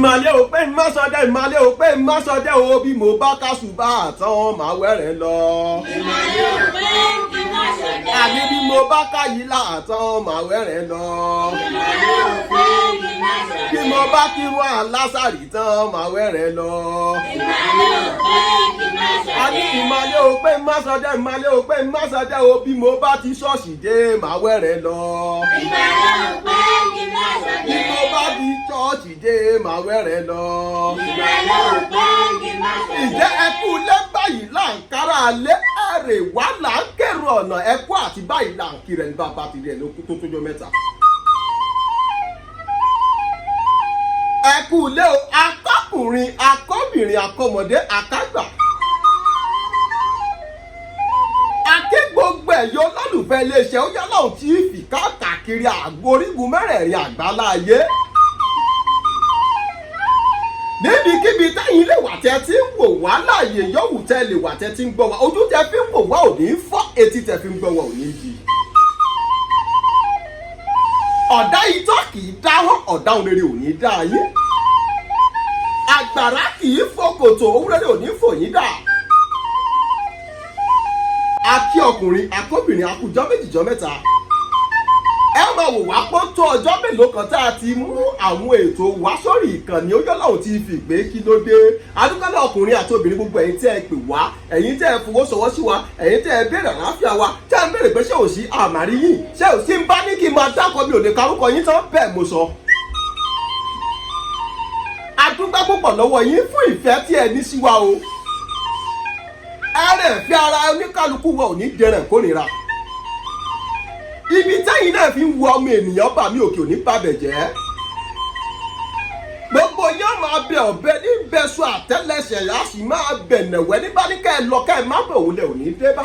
ìmàlẹ́ ò pé má sọdẹ ìmàlẹ́ ò pé má sọdẹ o bí mo bá kásù bá àtàn máa wẹ́rẹ̀ lọ. ìmàlẹ́ ò pé kí má sọdẹ. àbí bí mo bá káyí láàtàn máa wẹ́rẹ̀ lọ. ìmàlẹ́ ò pé kí má sọdẹ. bí mo bá kírun àlásàrì tán máa wẹ́rẹ̀ lọ. ìmàlẹ́ ò pé kí má sọdẹ. àbí ìmàlẹ́ ò pé má sọdẹ ìmàlẹ́ ò pé má sọdẹ o bí mo bá ti ṣọ́ọ̀ṣì dé máa wẹ́rẹ̀ lọ. ìmàlẹ́ ò pé kí má sọdẹ. bí mo bá ti ṣọ́ọ̀ṣì dé máa wẹ́rẹ̀ lọ. ìmàlẹ́ ò pé kí má sọdẹ. ìjẹ́ ẹkú lé báyìí là ń kára lé ẹ̀rẹ̀ wá là ń kérò ọ̀nà ẹkú àti báyìí là ń kiri ẹni bàbá ti rí ẹ lókun tó tójọ́ mẹ́ta. ẹkú lé o akọkùnrin akọbìnrin akọmọdé akágbà. akí gbogbo ẹ̀yọ́ olólùfẹ́ iléeṣẹ́ ó yálà ò tí ì fi káàkiri àgbo orígun mẹ́rẹ̀ẹ̀rin àgbáláyé. níbikíbi tẹ́yìn lè wà tẹ́ tí ń wò wá láàyè yọ̀wù tẹ́ lè wà tẹ́ tí ń gbọ́ wá ojú tẹ́ fi ń wò wá ò ní fọ́ etí tẹ́ fi ń gbọ́ wá ò ní yí. ọ̀dá itọ́ kì í dáhùn ọ̀dá òun rere ò ní dá yín. àgbàrá kì í fòkòtò òun rere ò ní fò yín dà. akí ọkùnrin akóbìnrin akújọ méjìjọ mẹ́ta. ẹ máa wò wá pọ́n tó ọjọ́ mélòó kan tá a ti mú àwọn ètò wá sórí ìkànnì Ojúlọ́hùn ti fi pé kí ló dé adúgbòlẹ̀ ọkùnrin àti obìnrin gbogbo ẹ̀yin tẹ́ ẹ pè wá ẹ̀yin tẹ́ ẹ fowósowọ́ sí wa ẹ̀yin tẹ́ ẹ béèrè àlàáfíà wa tẹ́ ẹ béèrè pé ṣé ò sí àmàrí yìí ṣé ò sí ń bá ní kí n máa dákọ̀ mi ò lè karúkọ yín tán bẹ́ẹ̀ mo sọ. adúgbò púpọ̀ lọ́wọ́ yín fún ìfẹ́ tí ẹ ní sí wa o ẹ̀rẹ̀ fi ara oníkálukú wa ò ní dẹrẹ̀ kórìíra ibi táyìn náà fi ń wo ọmọ ènìyàn bà mí òkè òní bàbẹ̀ jẹ́ gbogbo yóò máa bẹ ọ̀bẹ ní bẹ́sù àtẹ́lẹsẹ̀ yá sì máa bẹ̀ nẹ̀wẹ́ nígbà ní kẹ́ ẹ lọ kẹ́ ẹ má bẹ̀ òun lẹ̀ òní dé bá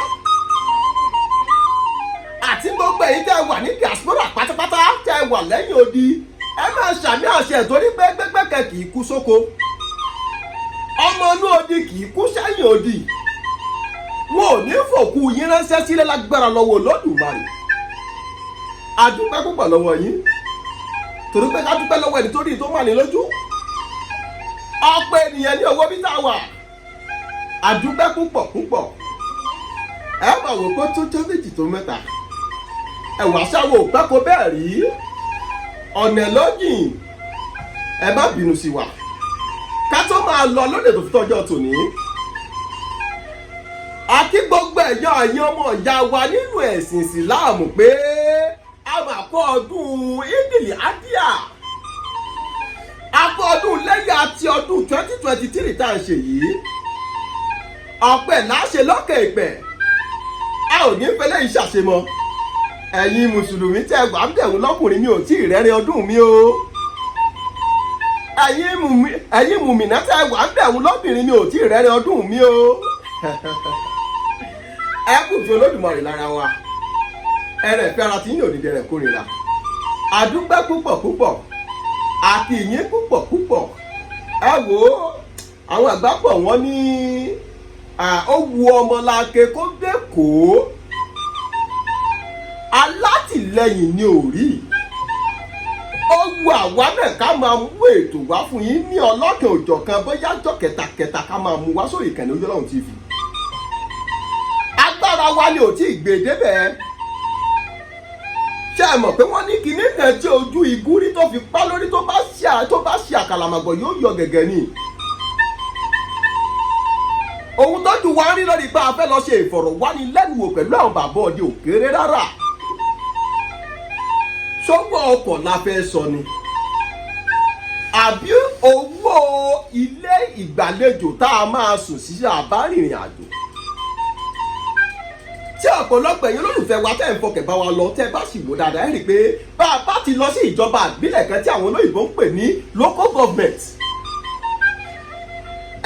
àti gbogbo èyí tẹ́ ẹ wà ní diaspora pátápátá tẹ́ ẹ wà lẹ́yìn odi ẹ máa ṣàmì àṣẹ torí pé gbẹ́gbẹ́kẹ̀ kì í kú sóko ọmọ inú odi kì í kú sẹ́yìn odi wọn ò ní fòkú yín ránṣẹ́ sílẹ̀ lágbára lọ́wọ́ Olódùmarè adúpẹ́ púpọ̀ lọ́wọ́ yín torí pé ká dúpẹ́ lọ́wọ́ ẹni tó rí tó mà ní lójú ọ̀pọ̀ ènìyàn ní owó bí tá a wà adúpẹ́ púpọ̀ púpọ̀ ẹ máa wò pé tó jẹ́ méjì tó mẹ́ta ẹ̀wà sáwọ́ òpẹ́ kó bẹ́ẹ̀ rí ọ̀nà lọ́jìn ẹ má bínú sí wa ká tó máa lọ lóde tó fi tọ́jọ́ tòní àti gbogbo ẹ̀yọ́ àyàn ọmọ ìyá wa nínú ẹ̀sìn ìsìláàmù pé àmàkọ́ ọdún ìdìlì àdíà akọ́ ọdún lẹ́yìn àti ọdún 2023 tá à ń ṣe yìí ọ̀pẹ láṣẹ lọ́kẹ̀ ìpẹ́ a ò ní fẹ́lẹ́ ìṣàṣemọ́ ẹ̀yin mùsùlùmí tẹ́ gbà ń bẹ̀rù lọ́kùnrin mi ò tí ì rẹ́rìn ọdún mi o ẹ̀yin mùmìnà tẹ́ gbà ń bẹ̀rù lọ́bìnrin mi ò tí ì rẹ́rìn ọdún mi o ẹ kù fi Olódùmarè lára wa ẹrẹ̀ fi ara tí yín ò ní dẹrẹ̀ kórìíra àdúpẹ́ púpọ̀ púpọ̀ àti ìyín púpọ̀ púpọ̀ ẹ wò ó àwọn àgbà pọ̀ wọ́n ní ó wu ọmọláke kó dé kó alátìlẹyìn ni ò rí ó wu àwa náà ká máa mú ètò wá fún yín ní ọlọ́kan òjọ̀kan bóyá jọ kẹtàkẹtà ká máa mú wá sórí ìkànnì Ojúlọ́hùn TV agbára wa ni ò tí ì gbé débẹ̀ ṣé ẹ mọ̀ pé wọ́n ní kinní kan tí ojú igún rí tó fi pa lórí tó bá ṣe àkàlàmàgbọ̀ yóò yọ gẹ̀gẹ̀ ni. ohun tójú wa ń rí lórí pé a fẹ́ lọ ṣe ìfọ̀rọ̀wánilẹ́nuwò pẹ̀lú àwọn bàbá òde òkèrè rárá. sọ́gbọ́n ọkọ̀ la fẹ́ sọ ni. àbí owó ilé ìgbàlejò tá a máa sùn sí àbárìnrìn àjò. tí ọ̀pọ̀lọpọ̀ ẹ̀yin olólùfẹ́ wa tẹ́ ń fọkẹ̀ bá wa lọ tẹ́ bá sì wò dáadáa ẹ̀ rí i pé bá a bá ti lọ sí ìjọba ìbílẹ̀ kan tí àwọn olóyìnbó ń pè ní local government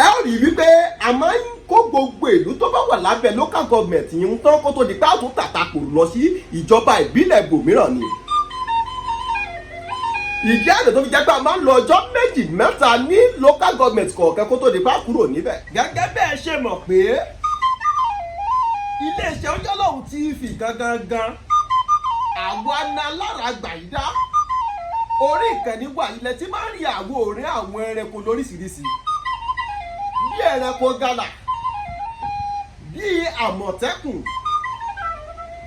ẹ ó rí i wípé a máa ń kó gbogbo ìlú tó bá wà lábẹ́ local government yìí ń tán kó tó di pé a tún tàtàkù lọ sí ìjọba ìbílẹ̀ gbòmíràn ni ìdí àgbẹ̀ tó fi jẹ́ pé a máa ń lo ọjọ́ méjì mẹ́ta ní local government kọ̀ọ̀kan kó tó di pé a kúrò níbẹ̀ gẹ́gẹ́ bẹ́ẹ̀ ṣe mọ̀ pé iléeṣẹ́ Ojúlọ́hùn TV gangan àwa náà lára gbàyídá orí ìkànnì wà ilẹ̀ tí máa ń rí àwòrán àwọn ẹranko lóríṣiríṣi bí ẹranko gàlà bí àmọ̀tẹ́kùn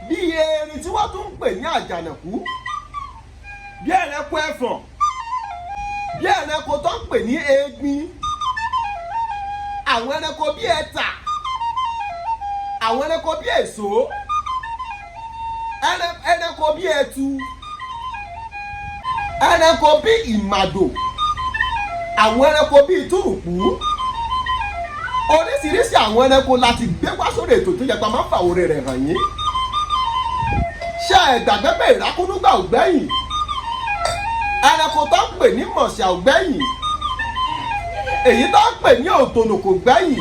bí erin tí wọ́n tún ń pè ní àjànàkú bí ẹranko ẹ̀fọ̀n bí ẹranko tó ń pè ní egbin àwọn ẹranko bí ẹ̀tà àwọn ẹranko bí èso ẹranko bí ẹtu ẹranko bí ìmàdò àwọn ẹranko bí túrùkú oríṣiríṣi àwọn ẹranko láti gbé wá sórí ètò tó yẹ pa máa ń fàwọrẹ rẹ̀ hàn yín ṣé ẹgbàgbé pé ìrákúnúgbà ò gbẹ̀yìn ẹranko tó ń pè ní mọ̀ṣà ò gbẹ̀yìn èyí tó ń pè ní òtònò kò gbẹ̀yìn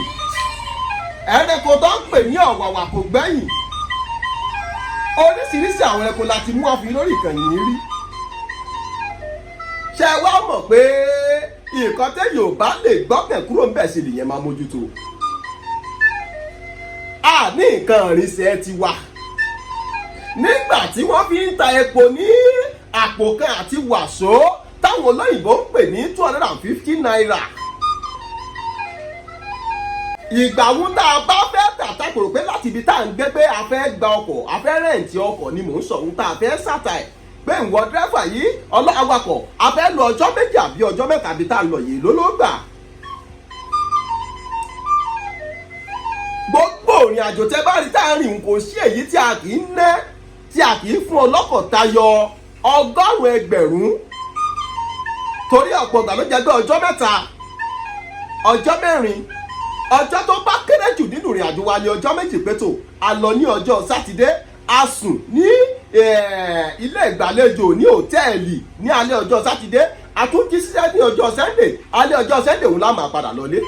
ẹranko tó ń pè ní ọ̀wàwà kò gbẹ̀yìn oríṣiríṣi àwọn ẹranko láti mú àfi lórí ìkànnì yìí rí ṣé wá mọ̀ pé nǹkan téèyàn ò bá lè gbọ́kẹ̀ kúrò ń bẹ̀ sí nìyẹn máa mójútó a ní nǹkan ìrìnsẹ̀ ti wà nígbà tí wọ́n fi ń ta epo ní àpò kan àti wàsó táwọn olóyìnbó ń pè ní 250 naira ìgbà wo tá a bá fẹ́ tàtà kò rò pé láti ibi tá à ń gbé pé a fẹ́ gba ọkọ̀ a fẹ́ rẹ̀ǹtì ọkọ̀ ni mò ń sọ ohun tá a fẹ́ sàtà ẹ̀ pé ìwọ dírẹ́fà yìí awakọ̀ a fẹ́ lọ ọjọ́ méjì àbí ọjọ́ mẹ́ta bí tá a lọ yìí ló gbà. gbogbo ìrìn àjò tẹ bá rí tá a rìn kò sí èyí tí a kì í ná tí a kì í fún ọlọ́kọ̀ tayọ 100,000 ẹgbẹ̀rún torí ọ̀pọ̀ ìgbà ló jẹ́ pé ọjọ́ mẹ́ta ọjọ́ mẹ́rin ọjọ́ tó bá kéré jù nínú ìrìn àjò wa ni ọjọ́ méjì pétò a lọ ní ọjọ́ sátidé a sùn ní ilé ìgbàlejò ní hòtẹ́ẹ̀lì ní alẹ́ ọjọ́ sátidé a tún jí síṣẹ́ ní ọjọ́ sẹ́ndè alẹ́ ọjọ́ sẹ́ndè òun la máa padà lọlé.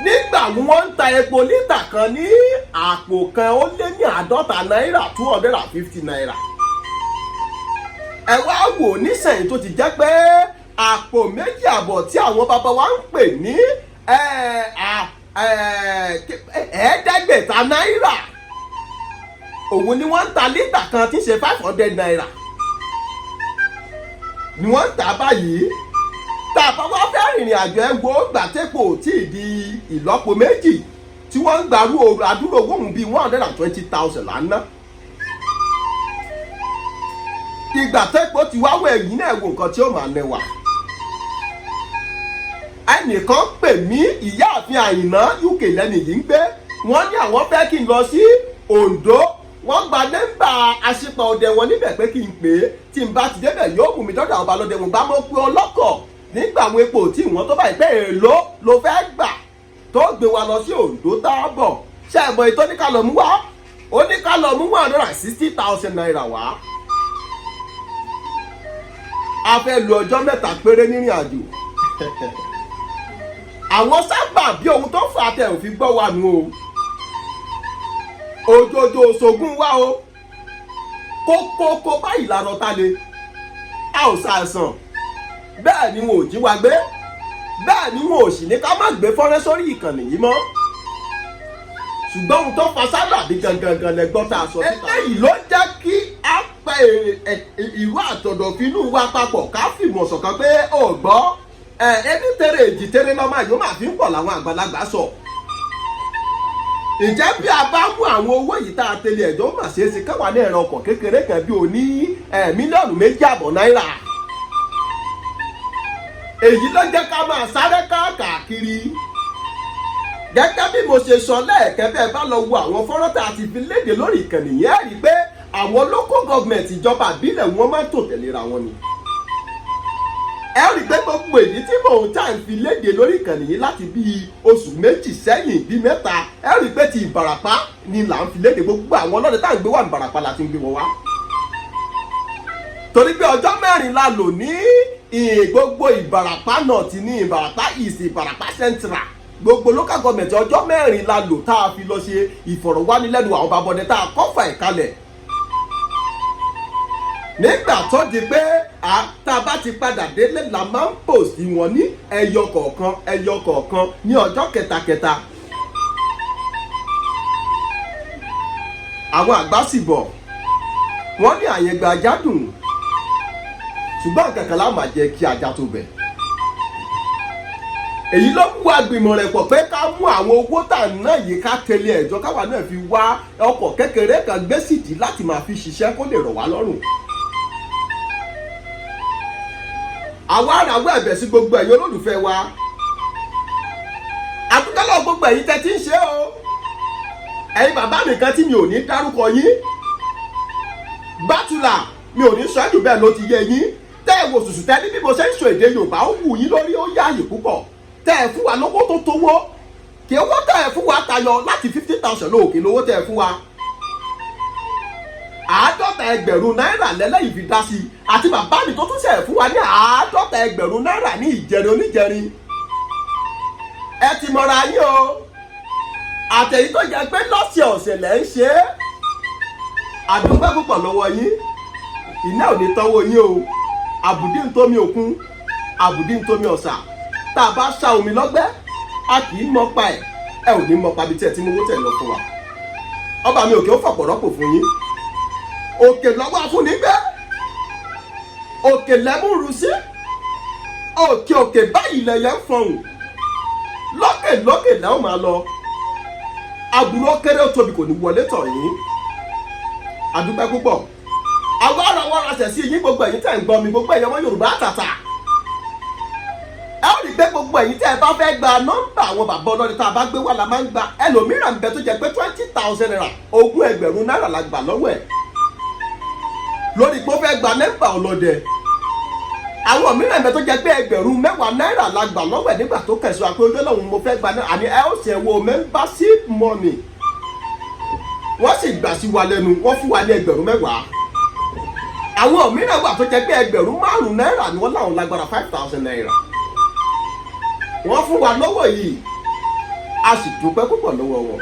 nígbà wọ́n ń ta epo lítà kan ní àpò kan ó lé ní 50 náírà 250 náírà. ẹ wá wò nísìnyí tó ti jẹ́ pé àpò méjì àbọ̀ tí àwọn bàbá wa ń pè ní ẹ̀ẹ́dẹ́gbẹ̀ta náírà òun ni wọ́n ń ta lítà kan tí ń ṣe 500 náírà ni wọ́n ń tà báyìí tá a bá wá fẹ́ rìnrìn àjò ẹ̀wọ̀ gbàtẹ́pọ̀ tí ì di ìlọ́po méjì tí wọ́n ń gbàrú àdúrò owó òun bíi 120,000 lánàá ìgbàtẹ́pọ̀ ti wá wọ ẹ̀yìn náà wo nǹkan tí ó máa nẹwà ẹnìkan pè mí ìyáàfin Àyìnà UK lẹ́nu yìí ń gbé wọ́n ní àwọn fẹ́ kí n lọ sí Oǹdó wọ́n gba nẹ́mbà àṣepọ̀ ọdẹ wọn níbẹ̀ pé kí n pè é tí n bá ti débẹ̀ yóò mú mi dọ́dọ̀ àwọn balọ̀dẹ wọn bá mọ̀ pé ọlọ́kọ̀ nígbà àwọn epo tí wọ́n tó báyìí pé èèlò ló fẹ́ gbà tó gbé wa lọ sí Oǹdó tábọ̀ ṣe ẹ̀bọ̀ ètò oníkàlọ̀ mú wá oníkàlọ̀ mú 160,000 naira wá a fẹ́ lu ọjọ́ mẹ́ta péré nírìn àjò àwọn sábà bí ohun tó fà á tẹ̀ ò fi gbọ́ wa nù o òjòjò òṣogún wá o kókókó báyìí lànà ta le a ò ṣàìsàn bẹ́ẹ̀ ni wọn ò jí wa gbé bẹ́ẹ̀ ni wọn ò sì ní ká má gbé fọ́nrán sórí ìkànnì yìí mọ́ ṣùgbọ́n ohun tó fa sábàbí gangan lẹ́gbọ́n tá a sọ síta eléyìí ló jẹ́ kí a pa ìró àtọ̀dọ̀fínú wa papọ̀ ká fìmọ̀ ṣọ̀kan pé ó gbọ́ ẹbí tẹ̀rẹ̀ èjì tẹ̀rẹ̀ lọ́mọ àyò máa fi ń pọ̀ làwọn àgbàlagbà sọ. ǹjẹ́ bí a bá mú àwọn owó yìí tá a tẹ̀lé ẹ̀jọ́ mà ṣe é ṣe káwa ní ẹ̀rọ ọkọ̀ kékeré kan bí o ní mílíọ̀nù 2.5 náírà. èyí ló jẹ́ ká máa sáré káàkiri. gẹ́gẹ́ bí mo ṣe sọ lẹ́ẹ̀kẹ́ bẹ́ẹ̀ bá lọ wo àwọn fọ́nrán tá a ti fi léde lórí ìkànnì yẹn rí pé àwọn local government ìjọba ìbílẹ̀ wọn máa ń tò tẹ̀léra wọn ni. ẹ rí pé gbogbo èyí tí mò ń tà ń fi léde lórí ìkànnì yìí láti bíi oṣù méjì sẹ́yìn bíi mẹ́ta ẹ rí pé ti Ìbàràpá ni là ń fi léde gbogbo àwọn ọlọ́dẹ tá à ń gbé wà Ìbàràpá la ti ń gbé wọn wá. torí pé ọjọ́ 4 la lò ní gbogbo Ìbàràpá North ní Ìbàràpá East Ìbàràpá Central gbogbo local government ọjọ́ 4 la lò tá a fi lọ ṣe ìfọ̀rọ̀wánilẹ́nuwò àwọn babọdẹ tá a kọ́fà ìkalẹ̀ nígbà tó di pé tá a bá ti padà délé la máa ń post wọn ní ẹyọ kọ̀ọ̀kan ní ọjọ́ kẹta àwọn àgbà sì bọ̀ wọ́n ní àyẹ̀gbà jádùn ṣùgbọ́n kankan la máa jẹ́ kí ajá tó bẹ̀. èyí ló mú agbìmọ̀ rẹ̀ pọ̀ pé ká mú àwọn owó tà náà yìí ká tẹ̀lé ẹ̀jọ́ káwa náà fi wá ọkọ̀ kékeré kan gbé sídìí láti máa fi ṣiṣẹ́ kó lè rọ̀ wá lọ́rùn. àwa arawọ́ ẹ̀bẹ̀ sí gbogbo ẹ̀yin olólùfẹ́ wa àtúntàlọ́ gbogbo ẹ̀yin tẹ́ ti ń ṣe o ẹ̀yin bàbá mi kan tí mi ò ní dárúkọ yín bátùlà mi ò ní sọ jù bẹ́ẹ̀ ló ti yé yín tẹ́ ẹ̀ wò sùsù tẹ́ ní bí mo ṣe ń sọ èdè Yorùbá ó wù yín lórí ó yáàyè púpọ̀ tẹ́ ẹ̀ fún wa lówó tó tówó kí owó tẹ́ ẹ̀ fún wa tayọ láti 50,000 lóòkè lówó tẹ́ ẹ̀ fún wa 50,000 náírà lẹ́lẹ́yìn fi dá sí i àti bàbá mi tó tún ṣe fún wa ní 50,000 náírà ní ìjẹrin oníjẹrin ẹ ti mọ̀ra yín o àtẹ̀yí tó jẹ́ pé lọ́sẹ̀ ọ̀sẹ̀ lẹ́ ń ṣe é àdúgbò púpọ̀ lọ́wọ́ yín iná ò ní tọ́wọ́ yín o àbùdí ń tómi òkun àbùdí ń tómi ọ̀sà tá a bá ṣá omi lọ́gbẹ́ a kì í mọ̀ pa ẹ̀ ẹ ò ní mọ̀ pa bí tí ẹ ti mú owó tẹ̀ lọ fún wa ọba mi òkè ó fọ̀pọ̀ rọ́pò fún yín òkè lọ́wọ́ afúnigbẹ́ òkè lẹ́múrú sí òkè òkè báyìí lẹ̀yẹ ń fọhùn lókè lókè lẹ́wọ̀n máa lọ aburú ó kéré ó tóbi kò ní wọlé tọ̀ yín àdúpẹ́ púpọ̀ àwọn arawọ́ rasẹ̀ sí yín gbogbo ẹ̀yin tẹ́ ń gbọ́ mi gbogbo ẹ̀yin ọmọ Yorùbá àtàtà ẹ ó rí pé gbogbo ẹ̀yin tẹ́ ẹ bá fẹ́ gba nọ́mbà àwọn bàbá ọlọ́rin tá a bá gbé wá la máa ń gba ẹlòmíràn ń bẹ tó jẹ́ pé 20,000 naira 20,000 náírà la gbà lọ́wọ́ ẹ̀ lórí pé ó fẹ́ gba nọ́mbà ọlọ́dẹ àwọn mìíràn ń bẹ tó jẹ́ pé 10,000 náírà la gbà lọ́wọ́ ẹ̀ nígbà tó kẹsàn-án àpé ojú ọlọ́run mo fẹ́ gba náà àní ẹ ó ṣe wo membership money wọ́n sì gbà sí wa lẹ́nu wọ́n fún wa ní 10,000 àwọn mìíràn wà tó jẹ́ pé 5,000 náírà ni wọ́n láwọn lágbára 5,000 naira wọ́n fún wa lọ́wọ́ yìí a sì dúpẹ́ púpọ̀ lọ́wọ́ wọn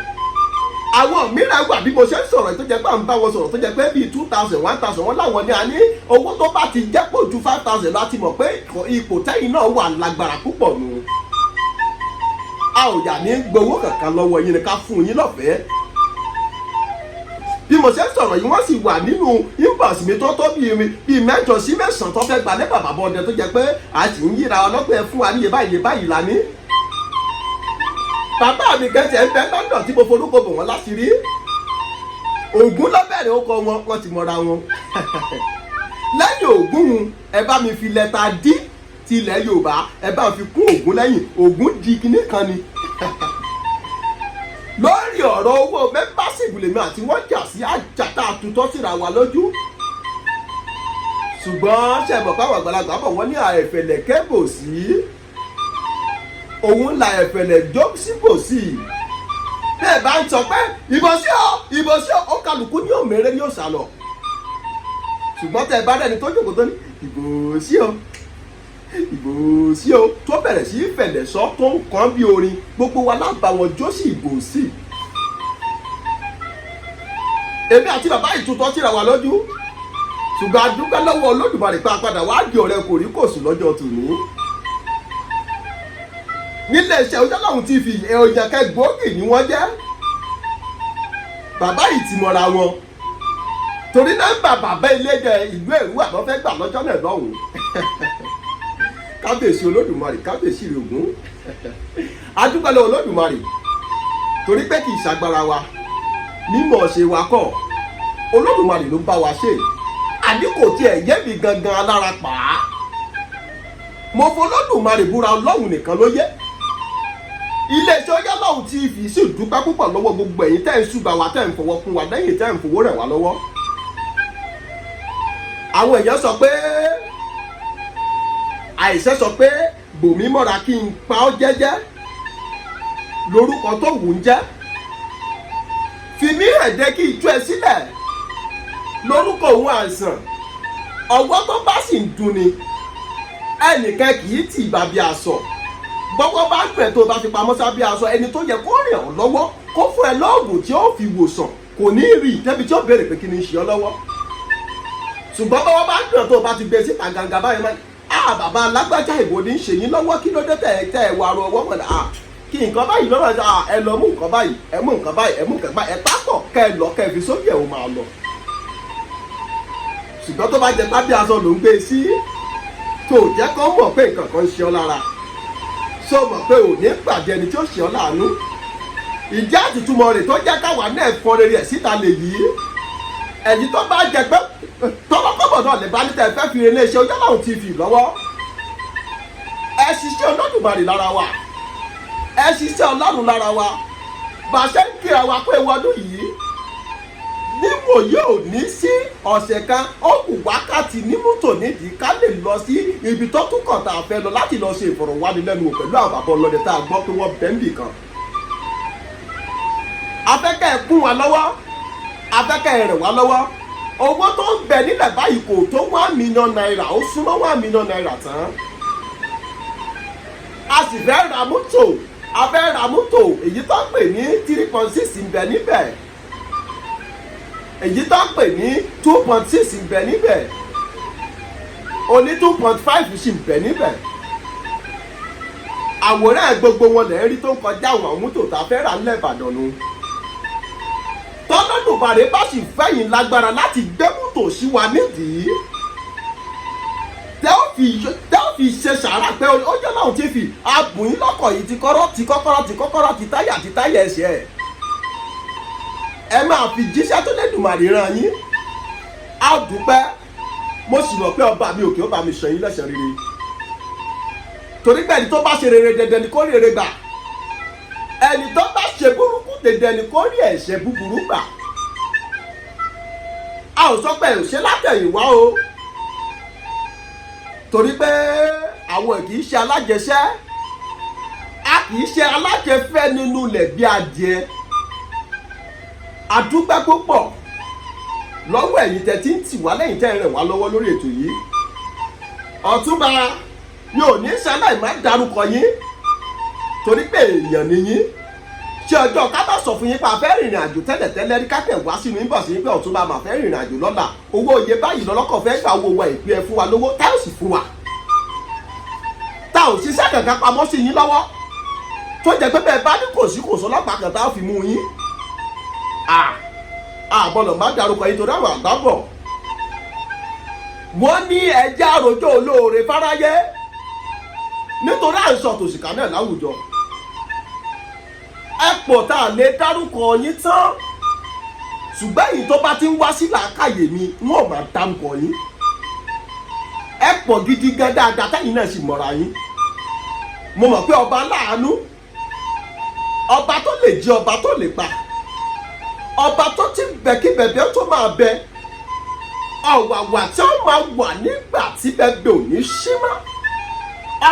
àwọn mìíràn wà bí mo ṣe ń sọ̀rọ̀ tó jẹ́ pé à ń bá wọn sọ̀rọ̀ tó jẹ́ pé bíi 2,000 1,000 wọn láwọn ní a ní owó tó bá ti jẹ́ pò ju 5,000 láti mọ̀ pé ipò tẹ́yìn náà wà lágbára púpọ̀ nù a ò yà ní gbowó kankan lọ́wọ́ yín ni ká fún yín lọ́fẹ̀ẹ́ bí mo ṣe ń sọ̀rọ̀ yìí wọ́n sì wà nínú inbox mi tó tó bíi 8 sí 9 tó fẹ́ gbà ní bàbá bọ́ọ̀dẹ tó jẹ́ pé a sì ń yíra ọlọ́pẹ́ fún wa níye báyìí la ní. bàbá mi kẹ́sẹ̀ ń bẹ London tí mo forúkọ bò wọ́n láti rí Ògún lọ́bẹ̀rẹ̀ ó kọ wọn ti mọ̀ra wọn lẹ́yìn Ògún ẹ bá mi fi lẹ́tà D ti ilẹ̀ Yorùbá ẹ bá mi fi kún Ògún lẹ́yìn Ògún di kinní kan ni lórí ọ̀rọ̀ owó mẹ́mbásìbù lèmi àti wọ́n jà sí àjàtà àtúntọ́ síra wa lójú ṣùgbọ́n ṣẹ̀bọ̀ káwọn àgbàlagbà bọ̀ wọ́n ní àẹ̀fẹ̀lẹ̀ kẹ́bò sí òun la ẹ̀fẹ̀lẹ̀ jókòó sí bẹ́ẹ̀ bá ń sọ pé ìbò sí ọ ó kálukú ní òmèrè ní òsàlọ̀ ṣùgbọ́n tẹ́ ẹ bá dẹni tó jókòó tó ní ìbò sí o tó bẹ̀rẹ̀ sí fẹ̀lẹ̀ sọ tó ń kàn bí orin gbogbo wa lábà wọn jó sí ìbò sí èmi àti bàbá ìtútọ́ síra wa lójú ṣùgbọ́n adúgbò lọ́wọ́ Olódùmarè pa padà wá di ọ̀rẹ́ kò rí kò sùn lọ́jọ́ tòní nílé iṣẹ́ Ojúlọ́run TV èèyàn kẹgbòógì ni wọ́n jẹ́ bàbá ìtìmọ̀ra wọn torí nọ́mbà bàbá iléeṣẹ́ ìlú èrú àbọ̀ fẹ́ gbà lọ́jọ́ náà lọ́hùn kábíyèsí Olódùmarè kábíyèsí Ògún adúgbò lọ́wọ́ Olódùmarè torí pé kì í ṣàgbára wa mímọ̀ ṣe wa kọ́ Olódùmarè ló bá wa ṣe àbí kò tiẹ̀ yé mi gangan alára pa á mo f'Olódùmarè búra Ọlọ́run nìkan ló yé iléeṣẹ́ Ojúlọ́run TV sì dúpẹ́ púpọ̀ lọ́wọ́ gbogbo ẹ̀yin tẹ́ ń ṣùgbà wa tẹ́ ń fọwọ́ fún wa lẹ́yìn tẹ́ ń fowó rẹ̀ wá lọ́wọ́ àwọn èèyàn sọ pé àìṣẹ́ sọ pé bòmí mọ́ra kí n pa ọ́ jẹ́jẹ́ lórúkọ tó wù ń jẹ́ fi mí hàn jẹ́ kí ìjú ẹ sílẹ̀ lórúkọ òun àìsàn ọwọ́ tó bá sì ń dunni ẹnìkan kì í tì bàbí aṣọ gbọ́gbọ́ bá gbẹ̀ tó bá fi pamọ́ sábẹ́ aṣọ ẹni tó yẹ kó rìn ọ́ lọ́wọ́ kó fún ẹ lọ́ọ̀gùn tí ó fi wòsàn kò ní rí débi tí ó béèrè pé kí ni ń ṣe ọ́ lọ́wọ́ ṣùgbọ́n bọ́wọ́ bá gbẹ̀ tó bá ti gbé síta gàǹgà báyìí máa bàbá alágbájá ìbò ní ṣe yín lọ́wọ́ kí ló dé tẹ̀ ẹ̀ wà rọ ọwọ́ mọ̀lá kí nǹkan báyìí lọ́rọ̀ ẹ lọ mú nǹkan báyìí ẹ mú nǹkan báyìí ẹ mú nǹkan báyìí ẹ pápọ̀ kẹ́ ẹ lọ kẹ́ ẹ fi sókè ẹ̀ ó máa lọ ṣùgbọ́n tó bá jẹ tábí aṣọ ló ń gbé sí tó jẹ́ kó mọ̀ pé nǹkan kan ń ṣe ọ́ lára ṣó mọ̀ pé ò ní pàdé ẹni tí ó ṣe ọ́ láàánú ìdí àtìtúmọ̀ rẹ̀ tó jẹ́ káwa náà fọn rere ẹ̀ síta lè yí ẹ̀yìn tó bá jẹ pé tọ́lọ́kọ́bọ̀ náà lè bá níta ẹ̀fẹ́ fi iléeṣẹ́ Ojúlọ́run TV lọ́wọ́ ẹ ṣiṣẹ́ Olódùmarè lára wa ẹ ṣiṣẹ́ Ọlọ́run lára wa bá a ṣe ń kíra wa pé wọdún yìí níwò yóò ní sí ọ̀sẹ̀ kan ó kù wákàtí ní mọ́tò nídìí ká lè lọ sí ibi tó tún kàn tá a fẹ́ lọ láti lọ ṣe ìfọ̀rọ̀wánilẹ́nuwò pẹ̀lú àwọn bàbá ọlọ́dẹ tá a gbọ́ pé wọ́n bẹ́ẹ̀ nbì kan. afẹ́kẹ́ ẹ̀ kún wa lọ́wọ́ afẹ́kẹ́ ẹ̀ rẹ̀ wá lọ́wọ́ owó tó ń bẹ nílẹ̀ báyìí kò tó $1 million ó súnmọ́ $1 million tán. a sì fẹ́ ra mọ́tò a fẹ́ ra mọ́tò èyí tó ń pè ní 3.6 ń bẹ níbẹ̀ èyí tó ń pè ní 2.6 ń bẹ níbẹ̀ oní 2.5 sì ń bẹ níbẹ̀ àwòrán ẹ̀ gbogbo wọn lè rí tó ń kọjá àwọn mọ́tò tá a fẹ́ rà nílẹ̀ Ìbàdàn nu tọ́lọ́dùmarè bá sì fẹ́yìn lágbára láti gbé mọ́tò sí wa nídìí tẹ́ ò fi ṣe sàárà pé Ojúlọ́run TV abùyín lọ́kọ̀ yìí ti kọ́kọ́rọ́ ti táyà ẹsẹ̀ ẹ̀ ẹ máa fi jíṣẹ́ tó lẹ́dùmarè ràn yín á dúpẹ́ mo sì mọ̀ pé ọba mi òkè ó bá mi sọ yín lẹ́sẹ̀ rere torí pé ẹni tó bá ṣe rere dandan ni kó rí rere gbà ẹni tó bá ṣe burúkú dandan ni kó rí ẹ̀ṣẹ̀ búburú gbà a ò sọ pé ò ṣe látẹ̀yìnwá o torí pé àwọn kì í ṣe alájẹṣẹ́ a kì í ṣe alájẹfẹ́ nínú ilẹ̀ bí adìẹ adúpẹ́ púpọ̀ lọ́wọ́ ẹ̀yin tẹ́ ti ń tì wá lẹ́yìn tẹ́ ń rẹ̀ wá lọ́wọ́ lórí ètò yìí Ọ̀túnba yóò ní sáláì má dárúkọ yín torí pé èèyàn nìyí ṣé ọjọ́ ká bá sọ fún yín pé a fẹ́ rìnrìn àjò tẹ́lẹ̀tẹ́lẹ̀ rí kákẹ́ wá sínú inbox yín pé Ọ̀túnba máa fẹ́ rìnrìn àjò lọ́la owó iye báyìí lọ́lọ́kọ̀ fẹ́ gbà owó wa ìpín ẹ fún wa lówó tá ò sì fún wa tá ò ṣiṣẹ́ kankan pamọ́ sí yín lọ́wọ́ tó jẹ́ pé bẹ́ẹ̀ bá ní kòsíkòsó ọlọ́pàá kan tá ò fi mú yín àbọ̀lọ̀ má dárúkọ yìí torí àwọn àgbà bọ̀ wọ́n ní ẹja àròjọ olóore fáráyé nítorí à ń sọ tòṣìkà náà láwùjọ ẹ pọ̀ tá a lè dárúkọ yín tán ṣùgbọ́n èyí tó bá ti ń wá sí làákàyè mi wọ́n ò máa dárúkọ yín ẹ pọ̀ gidi gan dáadáa táyìn náà sì mọ̀ra yín mo mọ̀ pé ọba láàánú ọba tó lè jí ọba tó lè pa ọba tó ti bẹ̀ kí bẹ̀bẹ̀ tó máa bẹ ọ̀wàwà tí ó máa wà nígbà tí bẹ̀bẹ̀ ò ní ṣí mọ́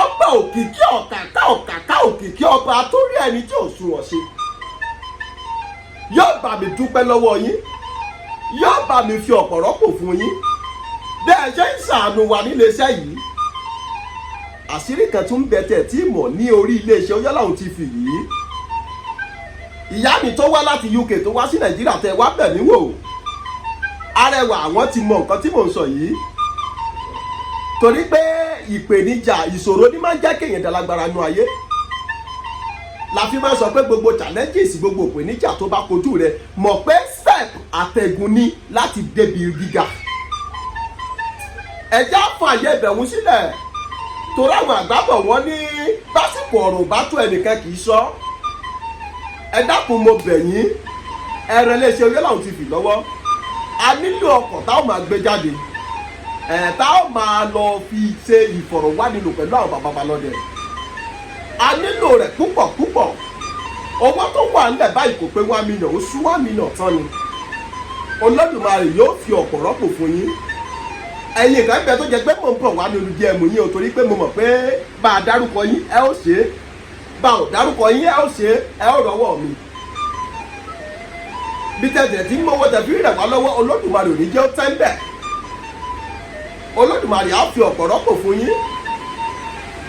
ọba òkìkí ọ̀kàkà òkìkí ọba tó rí ẹni tí ò sunwọ̀n ṣe yóò bá mi dúpẹ́ lọ́wọ́ yín yóò bá mi fi ọ̀pọ̀ rọ́pò fún yín bẹ́ẹ̀ ṣe ń ṣàánú wa níléeṣẹ́ yìí àṣírí kan tún bẹ tẹ̀ tí mọ̀ ní orí iléeṣẹ́ Ojúlọ́run TV yìí ìyá mi tó wá láti UK tó wá sí Nàìjíríà tẹ wá bẹ̀ mí wò arẹwà àwọn ti mọ nǹkan tí mò ń sọ yìí torí pé ìpèníjà ìṣòro ní máa ń jẹ́ kéèyàn dalagbara nú ayé la fi máa ń sọ pé gbogbo challenges gbogbo ìpèníjà tó bá kojú rẹ mọ̀ pé step àtẹ̀gùn ni láti débi gíga ẹ̀já fààyè ìbẹ̀wò sílẹ̀ torí àwọn àgbàbọ̀ wọn ní básìkò ọ̀rọ̀ bá tó ẹnìkan kì í sọ ẹ dákun mo bẹ̀ yín ẹ̀rọ iléeṣẹ́ Ojúlọ́run TV lọ́wọ́ a nílò ọkọ̀ táwọn máa gbé jáde táwọn máa lọ fi ṣe ìfọ̀rọ̀wánilò pẹ̀lú àwọn bàbá balọ̀dẹ̀ a nílò rẹ̀ púpọ̀ owó tó wà nílẹ̀ báyìí kò pé $1 million ó sú $1 million tán ni Olódùmarè yóò fi ọ̀pọ̀ rọ́pò fún yín ẹ̀yin ìgbà ìgbà tó jẹ́ pé mò ń bọ̀ wá ní olùdí ẹ̀mú yín o torí pé mo mọ̀ pé bá a dárúkọ yín ẹ ó ṣe é bá ò dárúkọ yín ẹ ó ṣe é ẹ ó rọ́wọ́ mi bí tẹ̀tẹ̀ tí mo wọ tẹ̀fí rẹ̀ wá lọ́wọ́ Olódùmarè ò ní jẹ́ ó tẹ́ ń bẹ̀ Olódùmarè á fi ọ̀pọ̀ rọ́pò fún yín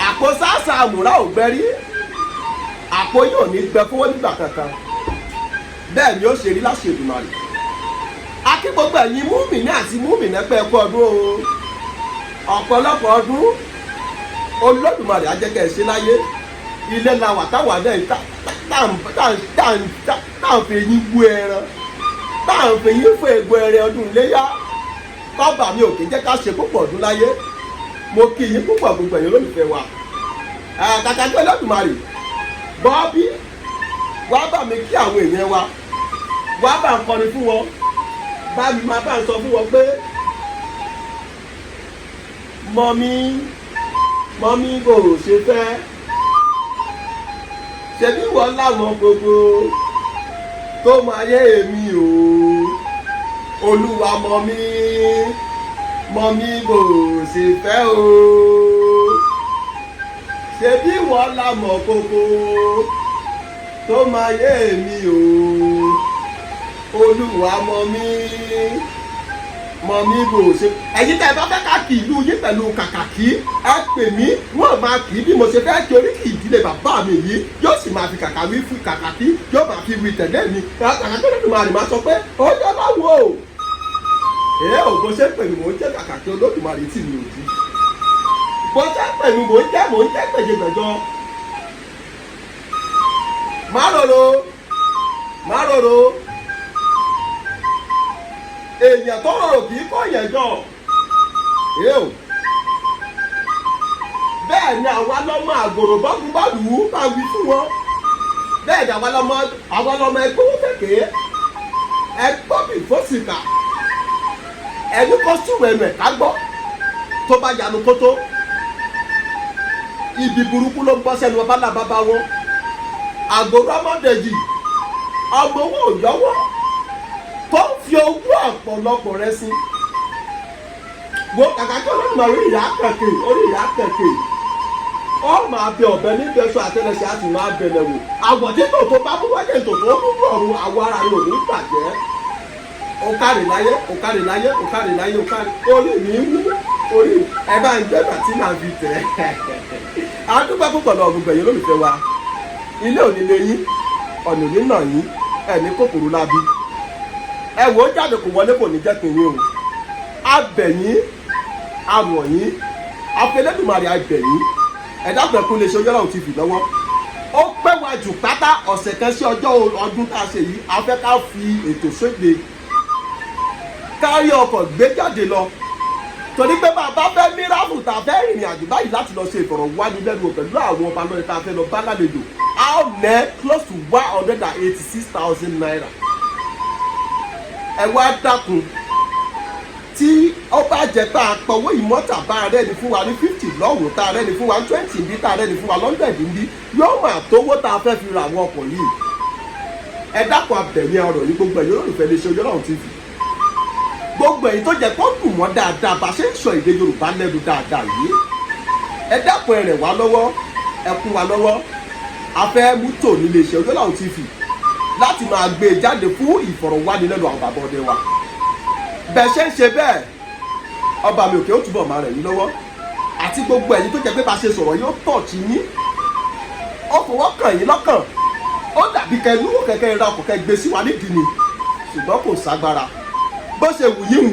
àpò sáàsà àmúrà ò gbẹ́rí àpò yóò ní gbẹ fún wọn nígbà kankan bẹ́ẹ̀ ni ó ṣe rí láṣẹ Èdùmàrè akí gbogbo ẹ̀yin múmìnì àti múmìnì pé ẹ kú ọdún o ọ̀pọ̀lọpọ̀ ọdún Olódùmarè á jẹ́ kẹ́ ẹ ṣe láyé ilé la wà táwa náà táà fi yín wú ẹran táà fi yín fún egbò ẹran ọdún iléyá bàbá mi ò kì í jẹ́ ká ṣe púpọ̀ ọdún láyé mo kí yín púpọ̀ gbogbo ẹ̀yin olólùfẹ́ wa kàkà kí Olódùmarè bọ́ọ̀bí wá bá mi kí àwọn èèyàn wa wá bá ń kọrin fún wọn bá mi máa bá ń sọ fún wọn pé mọ́mí kò ṣe fẹ́ ṣebí wọ́n láwọn gbogbo tó máa yé èmi o Olúwa mọ́mí kò ṣe fẹ́ o ṣebí wọ́n láwọn gbogbo tó máa yé èmi o Olúwa mọ́mí kò ṣe. ẹ̀yin tẹ́ ẹ bá fẹ́ ká kí ìlú yín pẹ̀lú kàkàkí ẹ pè mí wọ́n máa kì í bí mo ṣe fẹ́ kí oríkì ìdílé bàbá mi yìí yóò sì máa fi kàkàwí fún kàkàkí yóò máa fi wí tẹ̀lé mi kàkàkí Olódùmarè máa sọ pé ó yẹ láwo o bó ṣe pè mí mò ń jẹ́ kàkàkí Olódùmarè tì mí ò jí bó ṣe pè mí mò ń jẹ́ gbèjègbèjọ má rorò èèyàn tó rorò kì í kọ́ yẹn jọ bẹ́ẹ̀ ni àwa lọ́mọ àgòrò bọ́dúbọ́dù bá wí fún wọn bẹ́ẹ̀ ni àwa lọ́mọ ẹgbẹ́ owó kékeré ẹgbọ́ bí fọ́sìkà ẹni kọ́ sùn ẹ̀mẹ̀ ká gbọ́ tó bá yanu kótó ibi burúkú ló ń bọ́ sẹ́nu ọba náà bàbá wọn àgòrò ọmọdéjì ọmọ owó òyọ́wọ́ tó ń fi owó ọ̀pọ̀lọpọ̀ rẹ sí wo kàkà kí Olódùmarè orí ìyá kẹ̀kẹ́ ọ máa bẹ ọ̀bẹ níbi ẹ̀ṣọ́ àtẹlẹsẹ̀ àti máa bẹ̀rẹ̀ wò àwọ̀ tí tòótọ́ bá mú wáyé tòótọ́ ó mú ọ̀run àwọ̀ ara rẹ̀ ò ní bàjẹ́ òkàrè láyé orí mi ń wú orí ẹ bá ń gbẹ́bà tí màá fi tẹ̀ àdúgbò púpọ̀ lọ gbogbo ẹ̀yin olólùfẹ́ wa ilé òní lé yín ọ̀nà òní nà yín ẹ̀ní kòkòrò lábí ẹ wò ó jáde kò wọlé kò ní jẹ́ pinrin o abẹ̀yìn amọ̀yìn afẹlẹ́dùmarè abẹ̀yìn ẹ̀dá pẹ̀kú lè ṣe Ọlọ́run TV lọ́wọ́ ó pẹ́ wá jù pátá ọ̀sẹ̀ kan sí ọjọ́ ọdún tá a ṣe yìí a fẹ́ ká fi ètò sóde kárí ọkọ̀ gbé jáde lọ torí pé bàbá fẹ́ mírààmù tá a fẹ́ rìnrìn àjò báyìí láti lọ ṣe ìfọ̀rọ̀wánilẹ́nuwò pẹ̀lú àwọn ọba lọ́yẹ̀ tá a fẹ́ lọ bá lálejò a ó ná close to 186,000 naira ẹ wá dákun tí ó bá jẹ́ tá a pọ̀wó ìmọ̀ta bá a rẹ́ni fún wa ní 50 lọ́hùn tá a rẹ́ni fún wa ní 20 bí tá a rẹ́ni fún wa 100 bí yóò máa tówó tá a fẹ́ fi ra àwọn ọkọ̀ yìí ẹ dákun abẹ̀yìn ọ̀rọ̀ yìí gbogbo ẹ̀yin olólùfẹ́ lè ṣe Ọlọ́run TV gbogbo ẹ̀yin tó jẹ́ kó dùn wọ́n dáadáa bá ṣe ń sọ èdè Yorùbá lẹ́nu dáadáa yìí ẹ dákun ẹ rẹ̀ wá lọ́wọ́ ẹ kún wa lọ́wọ́ a fẹ́ mú tò nílé iṣẹ́ Ọlọ́run TV láti máa gbé e jáde fún ìfọ̀rọ̀wánilẹ́nuwò àwọn bàbá ọdẹ wa bẹ́ẹ̀ ṣe ń ṣe bẹ́ẹ̀ ọba mi òkè ó túbọ̀ máa rẹ̀ yín lọ́wọ́ àti gbogbo ẹ̀yin tó jẹ́ pé bá ṣe sọ̀rọ̀ yóò tọ̀ tí yín ó fọwọ́ kàn yín lọ́kàn ó dàbí kẹnu kẹ̀kẹ́ ra ọkọ̀ kẹ́ gbé sí wa nídìí ni ṣùgbọ́n kò ságbára bó ṣe wù yín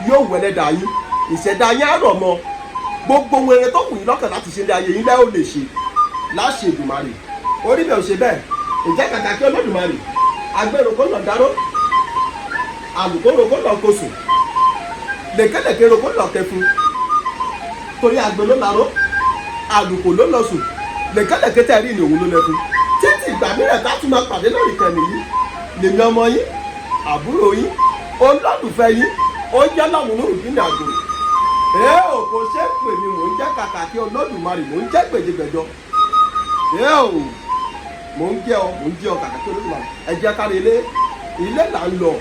yóò wẹ̀lẹ́dà yín ìṣẹ̀dá yín á rọ̀ mọ́ gbogbo wẹrẹ tó wù yín lọ́kàn láti ṣe ní ayé yín lẹ́ ò lè ṣe láṣẹ Èdùmàrè orí bẹ́ẹ̀ ò ṣe bẹ́ẹ̀ ìjẹ́ kàkà kí Olódùmarè agbẹ́rò kó lọ dáró àlùkòrò kó lọ kóṣù lèkèlèkè ro kó lọ kẹfun torí àgbẹ̀ ló laró àlùkò ló lọ sùn lèkèlèkè tẹ̀ rí ni òun ló lẹ́fun títí ìgbà mìíràn tá tún máa pàdé lórí ìkànnì yìí lèmi ọmọ yín àbúrò yín olólùfẹ́ yín ó jẹ́ lọ́mù lórí ìdílé àgbò kò ṣe é pè mí mò ń jẹ́ kàkàkí Olódùmarè mò ń jẹ́ gbèjègbèjọ mò ń jẹ́ ọ kàkàkí Olódùmarè ẹ jẹ́ kárí ilé là ń lọ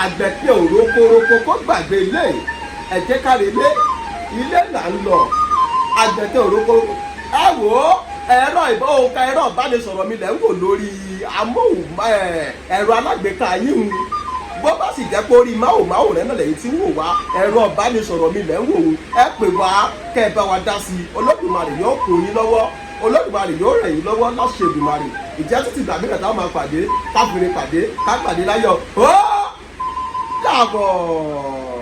àgbẹ̀kẹ́ òrókórókó kó gbàgbé ilé ẹ jẹ́ kárí ilé là ń lọ àgbẹ̀kẹ́ òrókórókó ẹ wò ó ẹ̀rọ ìbánisọ̀rọ̀ mi lẹ̀ ń wò lórí ẹ̀rọ alágbèéká yín bó bá sì jẹ́ pé orí máwòmáwò rẹ̀ náà lẹ́yìn tí ń wò wá ẹ̀rọ ìbánisọ̀rọ̀ mi lẹ̀ ń wò ó ẹ pè wá kẹ́ ẹ bá wa dá sí i Olódùmarè yóò kó yín lọ́wọ́ Olódùmarè yóò rẹ̀ yín lọ́wọ́ láṣẹ Èdùmàrè ìjẹ́ títí ìgbà mìíràn táwọn máa pàdé ká pàdé láyọ̀ ó dàbọ̀.